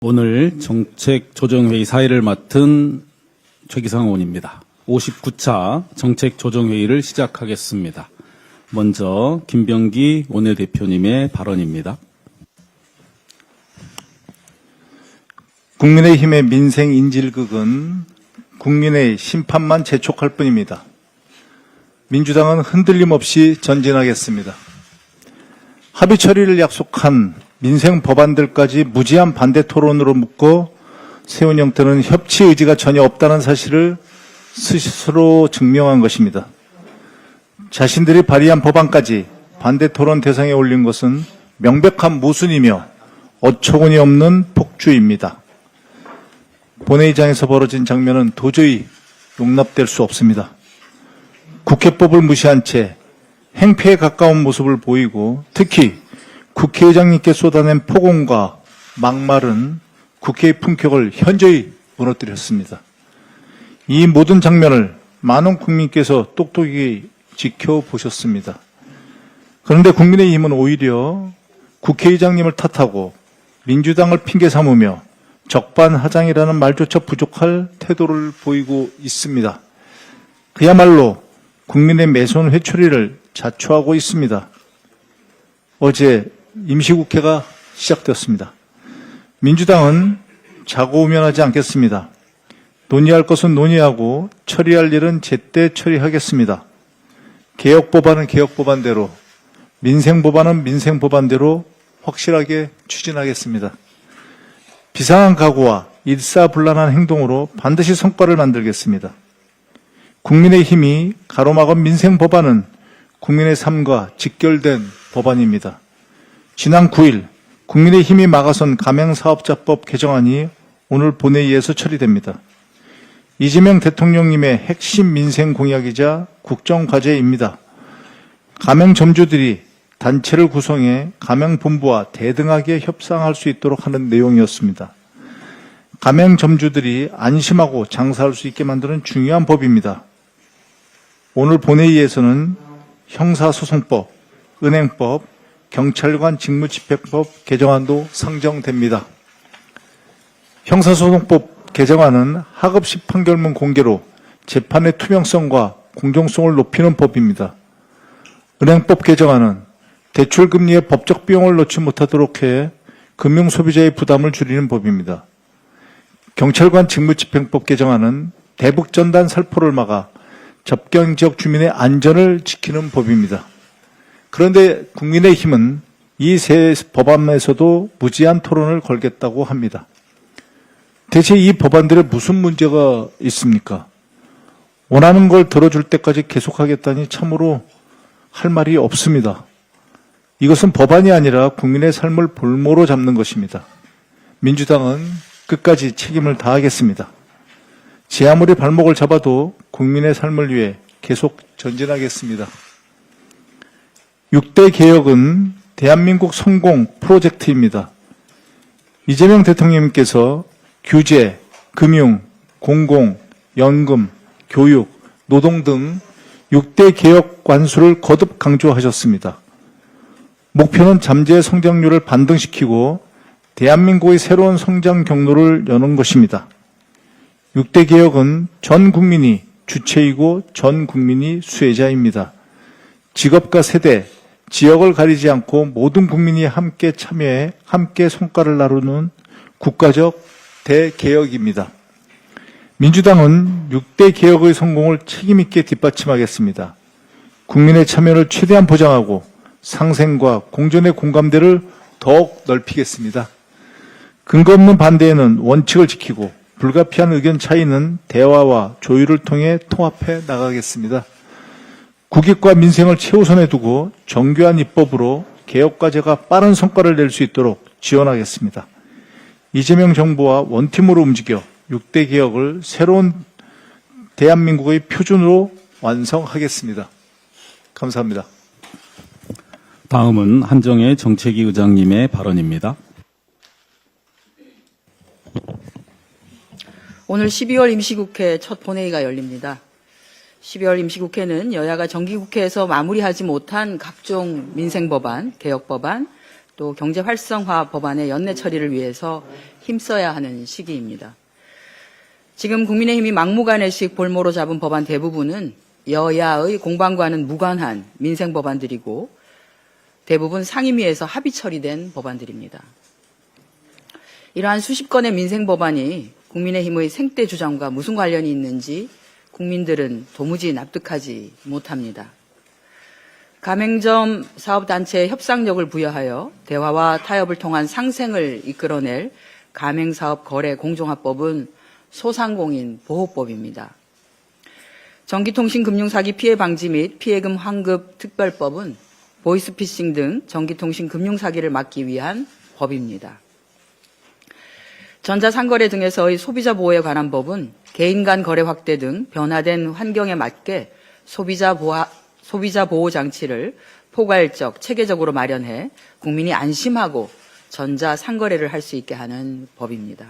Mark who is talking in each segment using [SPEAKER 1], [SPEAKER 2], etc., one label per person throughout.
[SPEAKER 1] 오늘 정책조정회의 사회를 맡은 최기상 의원입니다. 59차 정책조정회의를 시작하겠습니다. 먼저 김병기 원내대표님의 발언입니다.
[SPEAKER 2] 국민의힘의 민생 인질극은 국민의 심판만 재촉할 뿐입니다. 민주당은 흔들림 없이 전진하겠습니다. 합의 처리를 약속한 민생 법안들까지 무지한 반대 토론으로 묶고 세운 형태는 협치 의지가 전혀 없다는 사실을 스스로 증명한 것입니다. 자신들이 발의한 법안까지 반대 토론 대상에 올린 것은 명백한 모순이며 어처구니 없는 폭주입니다. 본회의장에서 벌어진 장면은 도저히 용납될 수 없습니다. 국회법을 무시한 채 행패에 가까운 모습을 보이고 특히 국회의장님께 쏟아낸 폭언과 막말은 국회의 품격을 현저히 무너뜨렸습니다. 이 모든 장면을 많은 국민께서 똑똑히 지켜보셨습니다. 그런데 국민의힘은 오히려 국회의장님을 탓하고 민주당을 핑계 삼으며 적반하장이라는 말조차 부족할 태도를 보이고 있습니다. 그야말로 국민의 매손 회초리를 자초하고 있습니다. 어제 임시국회가 시작되었습니다. 민주당은 자고우면하지 않겠습니다. 논의할 것은 논의하고 처리할 일은 제때 처리하겠습니다. 개혁법안은 개혁법안대로, 민생법안은 민생법안대로 확실하게 추진하겠습니다. 비상한 각오와 일사불란한 행동으로 반드시 성과를 만들겠습니다. 국민의힘이 가로막은 민생법안은 국민의 삶과 직결된 법안입니다. 지난 9일 국민의힘이 막아선 가맹사업자법 개정안이 오늘 본회의에서 처리됩니다. 이재명 대통령님의 핵심 민생 공약이자 국정과제입니다. 가맹점주들이 단체를 구성해 가맹본부와 대등하게 협상할 수 있도록 하는 내용이었습니다. 가맹점주들이 안심하고 장사할 수 있게 만드는 중요한 법입니다. 오늘 본회의에서는 형사소송법, 은행법, 경찰관 직무집행법 개정안도 상정됩니다. 형사소송법 개정안은 하급식 판결문 공개로 재판의 투명성과 공정성을 높이는 법입니다. 은행법 개정안은 대출금리의 법적 비용을 넣지 못하도록 해 금융소비자의 부담을 줄이는 법입니다. 경찰관 직무집행법 개정안은 대북전단 살포를 막아 접경지역 주민의 안전을 지키는 법입니다. 그런데 국민의힘은 이 세 법안에서도 무지한 토론을 걸겠다고 합니다. 대체 이 법안들에 무슨 문제가 있습니까? 원하는 걸 들어줄 때까지 계속하겠다니 참으로 할 말이 없습니다. 이것은 법안이 아니라 국민의 삶을 볼모로 잡는 것입니다. 민주당은 끝까지 책임을 다하겠습니다. 제 아무리 발목을 잡아도 국민의 삶을 위해 계속 전진하겠습니다. 6대 개혁은 대한민국 성공 프로젝트입니다. 이재명 대통령님께서 규제, 금융, 공공, 연금, 교육, 노동 등 6대 개혁 관수를 거듭 강조하셨습니다. 목표는 잠재 성장률을 반등시키고 대한민국의 새로운 성장 경로를 여는 것입니다. 6대 개혁은 전 국민이 주체이고 전 국민이 수혜자입니다. 직업과 세대, 지역을 가리지 않고 모든 국민이 함께 참여해 함께 성과를 나누는 국가적 대개혁입니다. 민주당은 6대 개혁의 성공을 책임있게 뒷받침하겠습니다. 국민의 참여를 최대한 보장하고 상생과 공존의 공감대를 더욱 넓히겠습니다. 근거 없는 반대에는 원칙을 지키고 불가피한 의견 차이는 대화와 조율을 통해 통합해 나가겠습니다. 국익과 민생을 최우선에 두고 정교한 입법으로 개혁과제가 빠른 성과를 낼 수 있도록 지원하겠습니다. 이재명 정부와 원팀으로 움직여 6대 개혁을 새로운 대한민국의 표준으로 완성하겠습니다. 감사합니다.
[SPEAKER 1] 다음은 한정혜 정책위 의장님의 발언입니다.
[SPEAKER 3] 오늘 12월 임시국회 첫 본회의가 열립니다. 12월 임시국회는 여야가 정기국회에서 마무리하지 못한 각종 민생법안, 개혁법안, 또 경제 활성화 법안의 연내 처리를 위해서 힘써야 하는 시기입니다. 지금 국민의힘이 막무가내식 볼모로 잡은 법안 대부분은 여야의 공방과는 무관한 민생 법안들이고 대부분 상임위에서 합의 처리된 법안들입니다. 이러한 수십 건의 민생 법안이 국민의힘의 생태 주장과 무슨 관련이 있는지 국민들은 도무지 납득하지 못합니다. 가맹점 사업단체에 협상력을 부여하여 대화와 타협을 통한 상생을 이끌어낼 가맹사업 거래 공정화법은 소상공인 보호법입니다. 전기통신금융사기 피해 방지 및 피해금 환급 특별법은 보이스피싱 등 전기통신 금융사기를 막기 위한 법입니다. 전자상거래 등에서의 소비자 보호에 관한 법은 개인 간 거래 확대 등 변화된 환경에 맞게 소비자 보호 장치를 포괄적, 체계적으로 마련해 국민이 안심하고 전자상거래를 할 수 있게 하는 법입니다.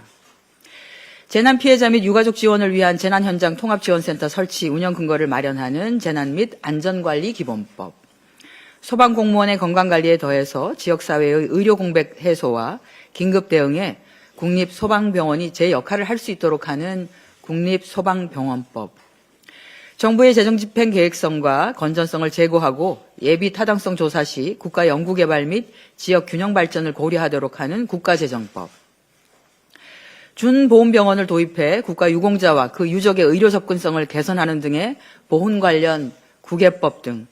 [SPEAKER 3] 재난 피해자 및 유가족 지원을 위한 재난현장 통합지원센터 설치 운영 근거를 마련하는 재난 및 안전관리 기본법, 소방공무원의 건강관리에 더해서 지역사회의 의료 공백 해소와 긴급 대응에 국립소방병원이 제 역할을 할 수 있도록 하는 국립소방병원법, 정부의 재정집행 계획성과 건전성을 제고하고 예비 타당성 조사 시 국가 연구개발 및 지역 균형 발전을 고려하도록 하는 국가재정법, 준보훈병원을 도입해 국가 유공자와 그 유족의 의료 접근성을 개선하는 등의 보훈 관련 구개법 등,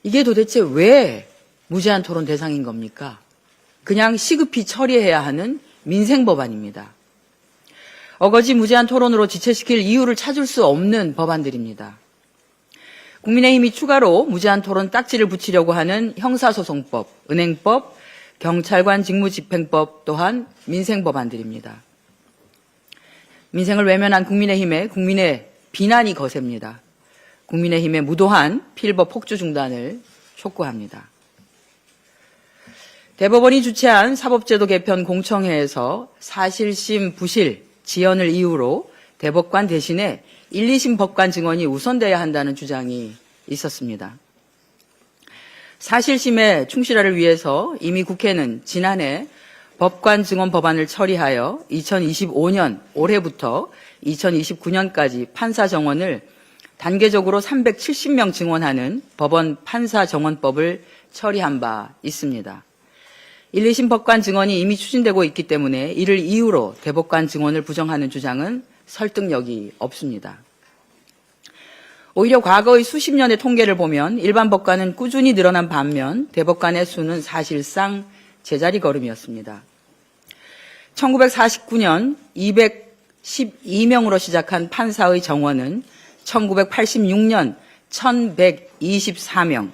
[SPEAKER 3] 이게 도대체 왜 무제한 토론 대상인 겁니까? 그냥 시급히 처리해야 하는 민생 법안입니다. 어거지 무제한 토론으로 지체시킬 이유를 찾을 수 없는 법안들입니다. 국민의힘이 추가로 무제한 토론 딱지를 붙이려고 하는 형사소송법, 은행법, 경찰관 직무집행법 또한 민생 법안들입니다. 민생을 외면한 국민의힘에 국민의 비난이 거셉니다. 국민의힘의 무도한 필법 폭주 중단을 촉구합니다. 대법원이 주최한 사법제도 개편 공청회에서 사실심 부실, 지연을 이유로 대법관 대신에 1, 2심 법관 증언이 우선돼야 한다는 주장이 있었습니다. 사실심에 충실하를 위해서 이미 국회는 지난해 법관 증언 법안을 처리하여 2025년 올해부터 2029년까지 판사 정원을 단계적으로 370명 증원하는 법원 판사 정원법을 처리한 바 있습니다. 1, 2심 법관 증언이 이미 추진되고 있기 때문에 이를 이유로 대법관 증언을 부정하는 주장은 설득력이 없습니다. 오히려 과거의 수십 년의 통계를 보면 일반 법관은 꾸준히 늘어난 반면 대법관의 수는 사실상 제자리 걸음이었습니다. 1949년 212명으로 시작한 판사의 정원은 1986년 1124명,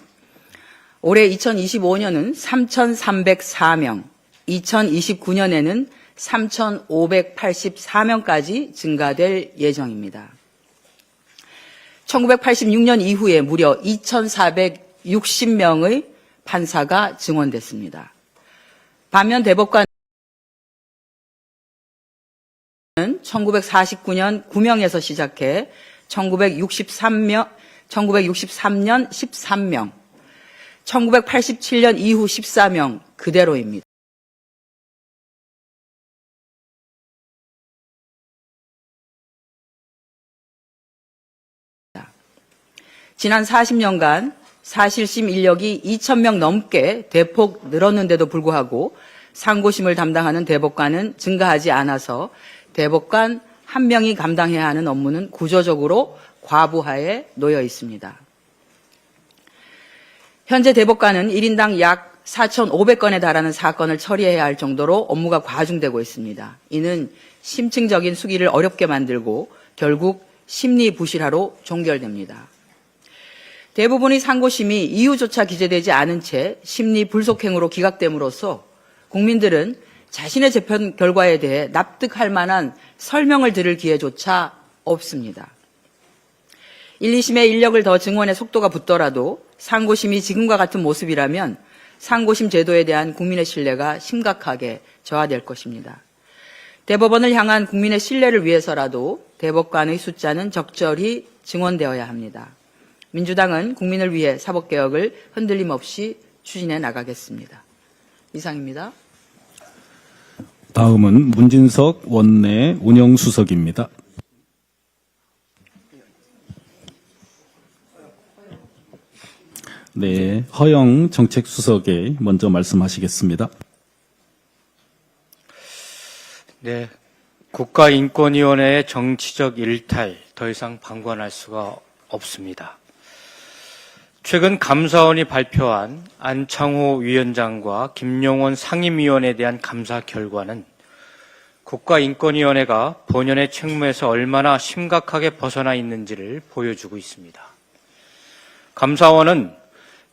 [SPEAKER 3] 올해 2025년은 3,304명, 2029년에는 3,584명까지 증가될 예정입니다. 1986년 이후에 무려 2,460명의 판사가 증원됐습니다. 반면 대법관은 1949년 9명에서 시작해 1963년 13명, 1987년 이후 14명 그대로입니다. 지난 40년간 사실심 인력이 2,000명 넘게 대폭 늘었는데도 불구하고 상고심을 담당하는 대법관은 증가하지 않아서 대법관 한 명이 감당해야 하는 업무는 구조적으로 과부하에 놓여 있습니다. 현재 대법관은 1인당 약 4,500건에 달하는 사건을 처리해야 할 정도로 업무가 과중되고 있습니다. 이는 심층적인 수기를 어렵게 만들고 결국 심리부실화로 종결됩니다. 대부분의 상고심이 이유조차 기재되지 않은 채 심리불속행으로 기각됨으로써 국민들은 자신의 재판 결과에 대해 납득할 만한 설명을 들을 기회조차 없습니다. 1, 2심의 인력을 더 증원해 속도가 붙더라도 상고심이 지금과 같은 모습이라면 상고심 제도에 대한 국민의 신뢰가 심각하게 저하될 것입니다. 대법원을 향한 국민의 신뢰를 위해서라도 대법관의 숫자는 적절히 증원되어야 합니다. 민주당은 국민을 위해 사법개혁을 흔들림 없이 추진해 나가겠습니다. 이상입니다.
[SPEAKER 1] 다음은 문진석 원내 운영수석입니다. 네, 허영 정책수석에 먼저 말씀하시겠습니다.
[SPEAKER 4] 네, 국가인권위원회의 정치적 일탈 더 이상 방관할 수가 없습니다. 최근 감사원이 발표한 안창호 위원장과 김용원 상임위원에 대한 감사 결과는 국가인권위원회가 본연의 책무에서 얼마나 심각하게 벗어나 있는지를 보여주고 있습니다. 감사원은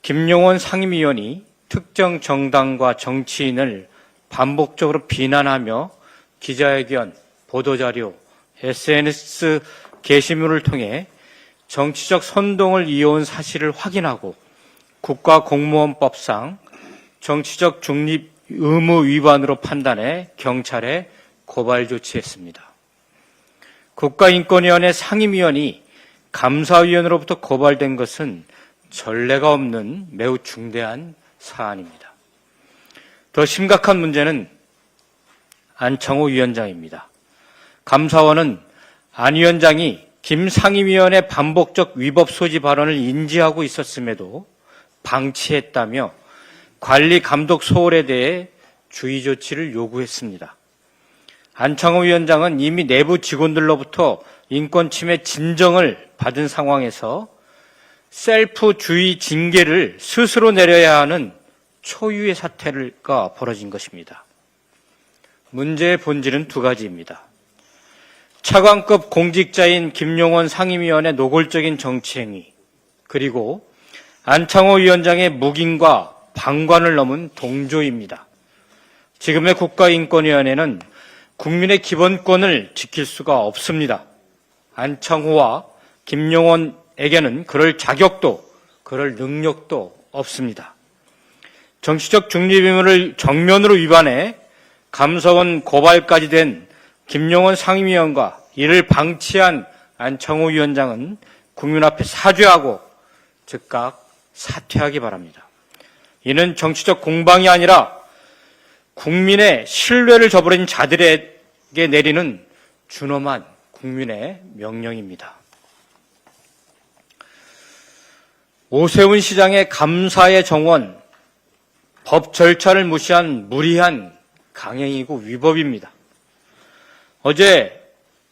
[SPEAKER 4] 김용원 상임위원이 특정 정당과 정치인을 반복적으로 비난하며 기자회견, 보도자료, SNS 게시물을 통해 정치적 선동을 이어온 사실을 확인하고 국가공무원법상 정치적 중립 의무 위반으로 판단해 경찰에 고발 조치했습니다. 국가인권위원회 상임위원이 감사위원으로부터 고발된 것은 전례가 없는 매우 중대한 사안입니다. 더 심각한 문제는 안창호 위원장입니다. 감사원은 안 위원장이 김 상임위원의 반복적 위법 소지 발언을 인지하고 있었음에도 방치했다며 관리 감독 소홀에 대해 주의 조치를 요구했습니다. 안창호 위원장은 이미 내부 직원들로부터 인권 침해 진정을 받은 상황에서 셀프 주의 징계를 스스로 내려야 하는 초유의 사태가 벌어진 것입니다. 문제의 본질은 두 가지입니다. 차관급 공직자인 김용원 상임위원의 노골적인 정치행위, 그리고 안창호 위원장의 묵인과 방관을 넘은 동조입니다. 지금의 국가인권위원회는 국민의 기본권을 지킬 수가 없습니다. 안창호와 김용원에게는 그럴 자격도, 그럴 능력도 없습니다. 정치적 중립 의무를 정면으로 위반해 감사원 고발까지 된 김용원 상임위원과 이를 방치한 안창호 위원장은 국민 앞에 사죄하고 즉각 사퇴하기 바랍니다. 이는 정치적 공방이 아니라 국민의 신뢰를 저버린 자들에게 내리는 준엄한 국민의 명령입니다. 오세훈 시장의 감사의 정원, 법 절차를 무시한 무리한 강행이고 위법입니다. 어제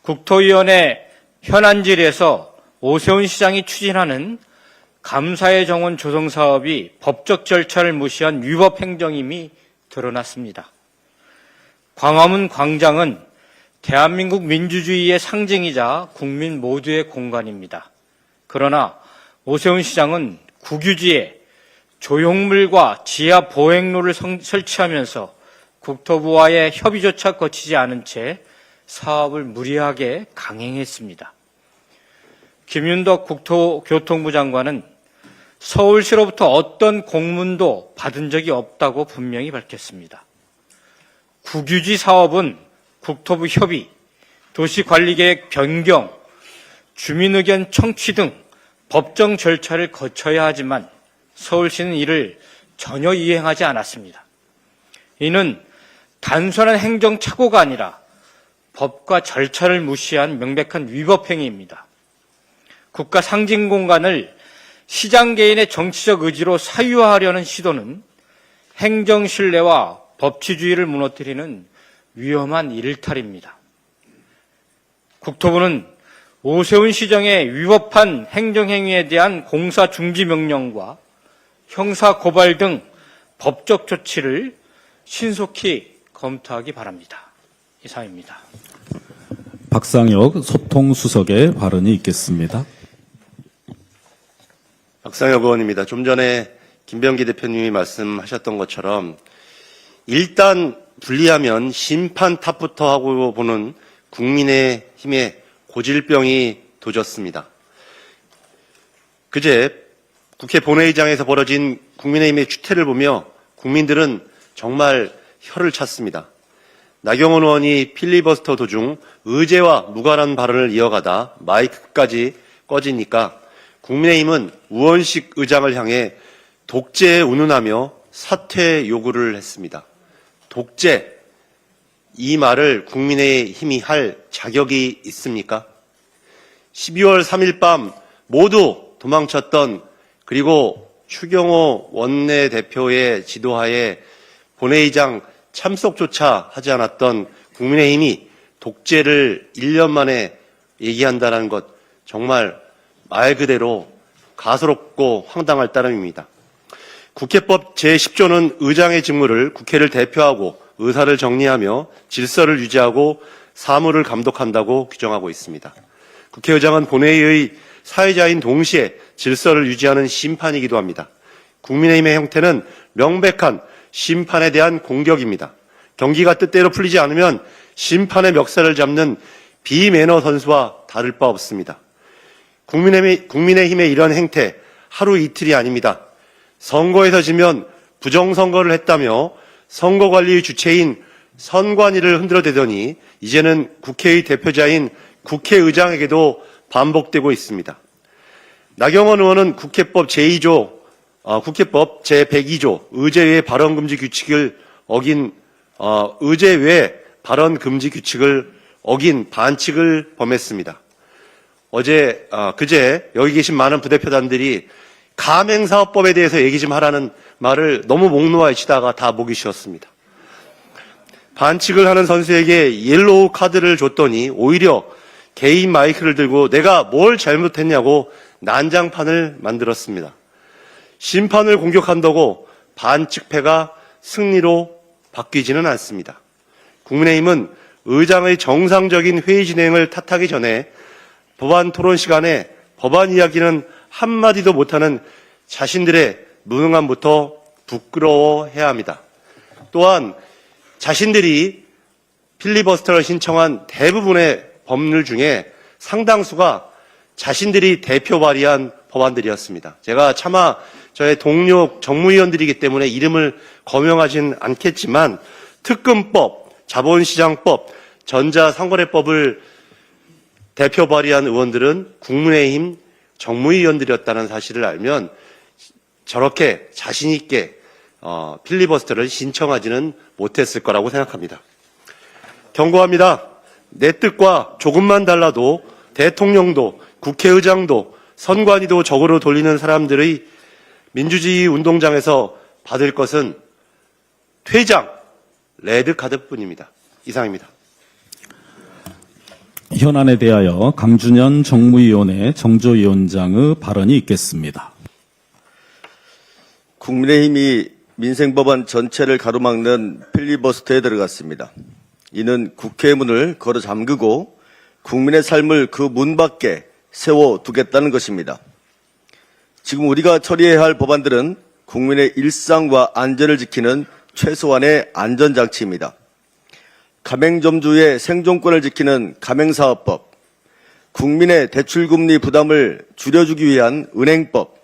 [SPEAKER 4] 국토위원회 현안질에서 오세훈 시장이 추진하는 감사의 정원 조성 사업이 법적 절차를 무시한 위법 행정임이 드러났습니다. 광화문 광장은 대한민국 민주주의의 상징이자 국민 모두의 공간입니다. 그러나 오세훈 시장은 국유지에 조형물과 지하 보행로를 설치하면서 국토부와의 협의조차 거치지 않은 채 사업을 무리하게 강행했습니다. 김윤덕 국토교통부 장관은 서울시로부터 어떤 공문도 받은 적이 없다고 분명히 밝혔습니다. 국유지 사업은 국토부 협의, 도시관리계획 변경, 주민의견 청취 등 법정 절차를 거쳐야 하지만 서울시는 이를 전혀 이행하지 않았습니다. 이는 단순한 행정착오가 아니라 법과 절차를 무시한 명백한 위법 행위입니다. 국가 상징 공간을 시장 개인의 정치적 의지로 사유화하려는 시도는 행정 신뢰와 법치주의를 무너뜨리는 위험한 일탈입니다. 국토부는 오세훈 시장의 위법한 행정행위에 대한 공사 중지 명령과 형사 고발 등 법적 조치를 신속히 검토하기 바랍니다. 이상입니다.
[SPEAKER 1] 박상혁 소통수석의 발언이 있겠습니다.
[SPEAKER 5] 박상혁 의원입니다. 좀 전에 김병기 대표님이 말씀하셨던 것처럼 일단 분리하면 심판 탓부터 하고 보는 국민의힘의 고질병이 도졌습니다. 그제 국회 본회의장에서 벌어진 국민의힘의 추태를 보며 국민들은 정말 혀를 찼습니다. 나경원 의원이 필리버스터 도중 의제와 무관한 발언을 이어가다 마이크까지 꺼지니까 국민의힘은 우원식 의장을 향해 독재에 운운하며 사퇴 요구를 했습니다. 독재, 이 말을 국민의힘이 할 자격이 있습니까? 12월 3일 밤 모두 도망쳤던, 그리고 추경호 원내대표의 지도하에 본회의장 참석조차 하지 않았던 국민의힘이 독재를 1년 만에 얘기한다는 것, 정말 말 그대로 가소롭고 황당할 따름입니다. 국회법 제10조는 의장의 직무를 국회를 대표하고 의사를 정리하며 질서를 유지하고 사무를 감독한다고 규정하고 있습니다. 국회의장은 본회의의 사회자인 동시에 질서를 유지하는 심판이기도 합니다. 국민의힘의 형태는 명백한 심판에 대한 공격입니다. 경기가 뜻대로 풀리지 않으면 심판의 멱살을 잡는 비매너 선수와 다를 바 없습니다. 국민의힘의 이런 행태 하루 이틀이 아닙니다. 선거에서 지면 부정선거를 했다며 선거관리의 주체인 선관위를 흔들어대더니 이제는 국회의 대표자인 국회의장에게도 반복되고 있습니다. 나경원 의원은 국회법 제102조 의제외 발언 금지 규칙을 어긴 의제외 발언 금지 규칙을 어긴 반칙을 범했습니다. 그제 여기 계신 많은 부대표단들이 가맹사업법에 대해서 얘기 좀 하라는 말을 너무 목 놓아 치다가 다 목이 쉬었습니다. 반칙을 하는 선수에게 옐로우 카드를 줬더니 오히려 개인 마이크를 들고 내가 뭘 잘못했냐고 난장판을 만들었습니다. 심판을 공격한다고 반칙패가 승리로 바뀌지는 않습니다. 국민의힘은 의장의 정상적인 회의 진행을 탓하기 전에 법안 토론 시간에 법안 이야기는 한마디도 못하는 자신들의 무능함부터 부끄러워해야 합니다. 또한 자신들이 필리버스터를 신청한 대부분의 법률 중에 상당수가 자신들이 대표 발의한 법안들이었습니다. 제가 차마 저의 동료 정무위원들이기 때문에 이름을 거명하진 않겠지만 특검법, 자본시장법, 전자상거래법을 대표 발의한 의원들은 국민의힘 정무위원들이었다는 사실을 알면 저렇게 자신 있게 필리버스터를 신청하지는 못했을 거라고 생각합니다. 경고합니다. 내 뜻과 조금만 달라도 대통령도 국회의장도 선관위도 적으로 돌리는 사람들의 민주주의 운동장에서 받을 것은 퇴장, 레드카드뿐입니다. 이상입니다.
[SPEAKER 1] 현안에 대하여 강준현 정무위원회 정조위원장의 발언이 있겠습니다.
[SPEAKER 6] 국민의힘이 민생법안 전체를 가로막는 필리버스터에 들어갔습니다. 이는 국회의 문을 걸어 잠그고 국민의 삶을 그 문 밖에 세워두겠다는 것입니다. 지금 우리가 처리해야 할 법안들은 국민의 일상과 안전을 지키는 최소한의 안전장치입니다. 가맹점주의 생존권을 지키는 가맹사업법, 국민의 대출금리 부담을 줄여주기 위한 은행법,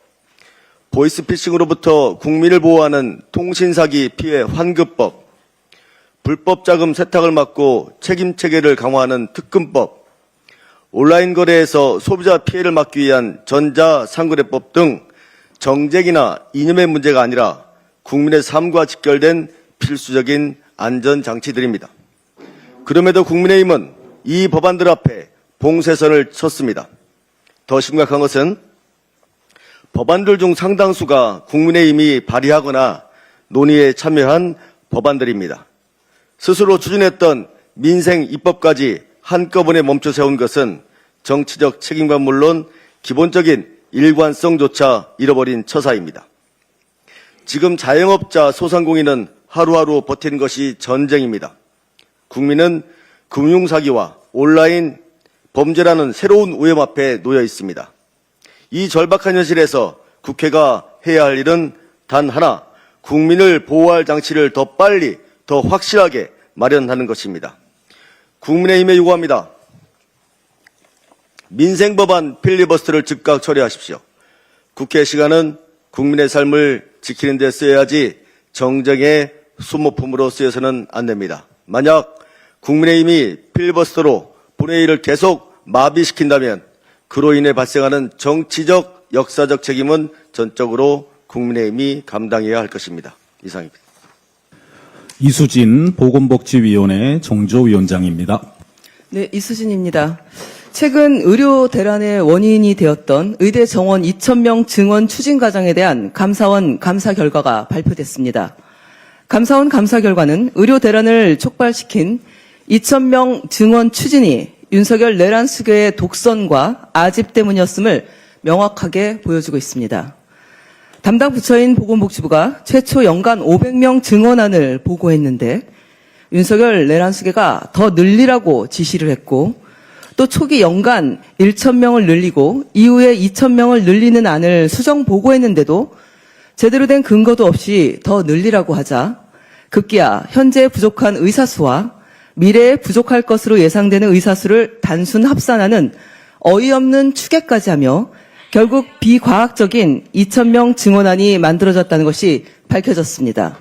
[SPEAKER 6] 보이스피싱으로부터 국민을 보호하는 통신사기 피해 환급법, 불법자금 세탁을 막고 책임체계를 강화하는 특금법, 온라인 거래에서 소비자 피해를 막기 위한 전자상거래법 등 정쟁이나 이념의 문제가 아니라 국민의 삶과 직결된 필수적인 안전장치들입니다. 그럼에도 국민의힘은 이 법안들 앞에 봉쇄선을 쳤습니다. 더 심각한 것은 법안들 중 상당수가 국민의힘이 발의하거나 논의에 참여한 법안들입니다. 스스로 추진했던 민생 입법까지 한꺼번에 멈춰 세운 것은 정치적 책임과 물론 기본적인 일관성조차 잃어버린 처사입니다. 지금 자영업자 소상공인은 하루하루 버티는 것이 전쟁입니다. 국민은 금융사기와 온라인 범죄라는 새로운 위험 앞에 놓여 있습니다. 이 절박한 현실에서 국회가 해야 할 일은 단 하나, 국민을 보호할 장치를 더 빨리, 더 확실하게 마련하는 것입니다. 국민의힘에 요구합니다. 민생법안 필리버스터를 즉각 처리하십시오. 국회 시간은 국민의 삶을 지키는 데 쓰여야지 정쟁의 소모품으로 쓰여서는 안 됩니다. 만약 국민의힘이 필리버스터로 본회의를 계속 마비시킨다면 그로 인해 발생하는 정치적, 역사적 책임은 전적으로 국민의힘이 감당해야 할 것입니다. 이상입니다.
[SPEAKER 1] 이수진 보건복지위원회 정조위원장입니다.
[SPEAKER 7] 네, 이수진입니다. 최근 의료 대란의 원인이 되었던 의대 정원 2,000명 증원 추진 과정에 대한 감사원 감사 결과가 발표됐습니다. 감사원 감사 결과는 의료 대란을 촉발시킨 2,000명 증원 추진이 윤석열 내란 수교의 독선과 아집 때문이었음을 명확하게 보여주고 있습니다. 담당 부처인 보건복지부가 최초 연간 500명 증원안을 보고했는데 윤석열 내란 수계가 더 늘리라고 지시를 했고 또 초기 연간 1,000명을 늘리고 이후에 2,000명을 늘리는 안을 수정 보고했는데도 제대로 된 근거도 없이 더 늘리라고 하자 급기야 현재 부족한 의사수와 미래에 부족할 것으로 예상되는 의사수를 단순 합산하는 어이없는 추계까지 하며 결국 비과학적인 2,000명 증원안이 만들어졌다는 것이 밝혀졌습니다.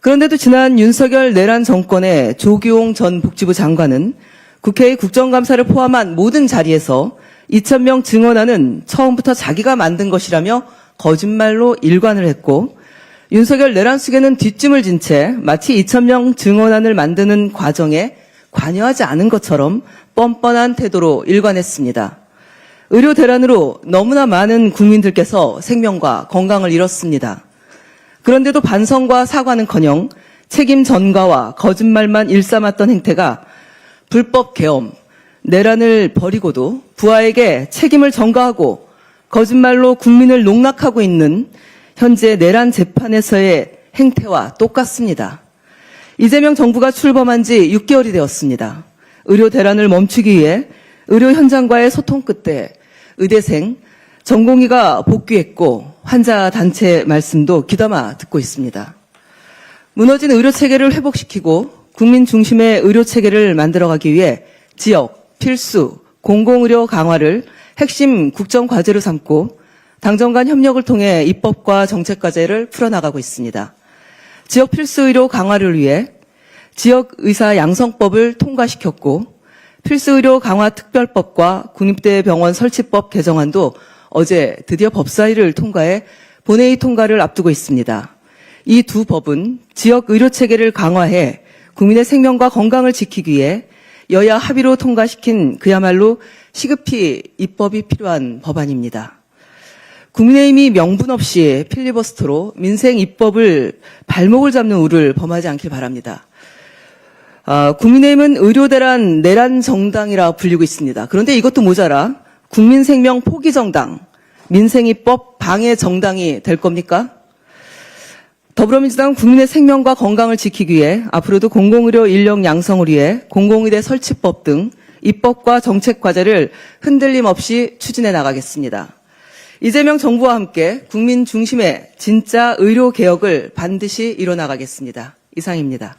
[SPEAKER 7] 그런데도 지난 윤석열 내란 정권의 조규홍 전 복지부 장관은 국회의 국정감사를 포함한 모든 자리에서 2,000명 증원안은 처음부터 자기가 만든 것이라며 거짓말로 일관을 했고 윤석열 내란 수계는 뒷짐을 진 채 마치 2,000명 증원안을 만드는 과정에 관여하지 않은 것처럼 뻔뻔한 태도로 일관했습니다. 의료 대란으로 너무나 많은 국민들께서 생명과 건강을 잃었습니다. 그런데도 반성과 사과는커녕 책임 전가와 거짓말만 일삼았던 행태가 불법 계엄, 내란을 벌이고도 부하에게 책임을 전가하고 거짓말로 국민을 농락하고 있는 현재 내란 재판에서의 행태와 똑같습니다. 이재명 정부가 출범한 지 6개월이 되었습니다. 의료 대란을 멈추기 위해 의료 현장과의 소통 끝에 의대생, 전공의가 복귀했고 환자 단체 말씀도 귀담아 듣고 있습니다. 무너진 의료 체계를 회복시키고 국민 중심의 의료 체계를 만들어가기 위해 지역, 필수, 공공의료 강화를 핵심 국정 과제로 삼고 당정 간 협력을 통해 입법과 정책 과제를 풀어나가고 있습니다. 지역 필수 의료 강화를 위해 지역 의사 양성법을 통과시켰고 필수 의료 강화 특별법과 국립대병원 설치법 개정안도 어제 드디어 법사위를 통과해 본회의 통과를 앞두고 있습니다. 이 두 법은 지역 의료 체계를 강화해 국민의 생명과 건강을 지키기 위해 여야 합의로 통과시킨 그야말로 시급히 입법이 필요한 법안입니다. 국민의힘이 명분 없이 필리버스터로 민생 입법을 발목을 잡는 우를 범하지 않길 바랍니다. 국민의힘은 의료대란 내란 정당이라 불리고 있습니다. 그런데 이것도 모자라 국민생명 포기 정당, 민생입법 방해 정당이 될 겁니까? 더불어민주당은 국민의 생명과 건강을 지키기 위해 앞으로도 공공의료 인력 양성을 위해 공공의대 설치법 등 입법과 정책 과제를 흔들림 없이 추진해 나가겠습니다. 이재명 정부와 함께 국민 중심의 진짜 의료 개혁을 반드시 이뤄나가겠습니다. 이상입니다.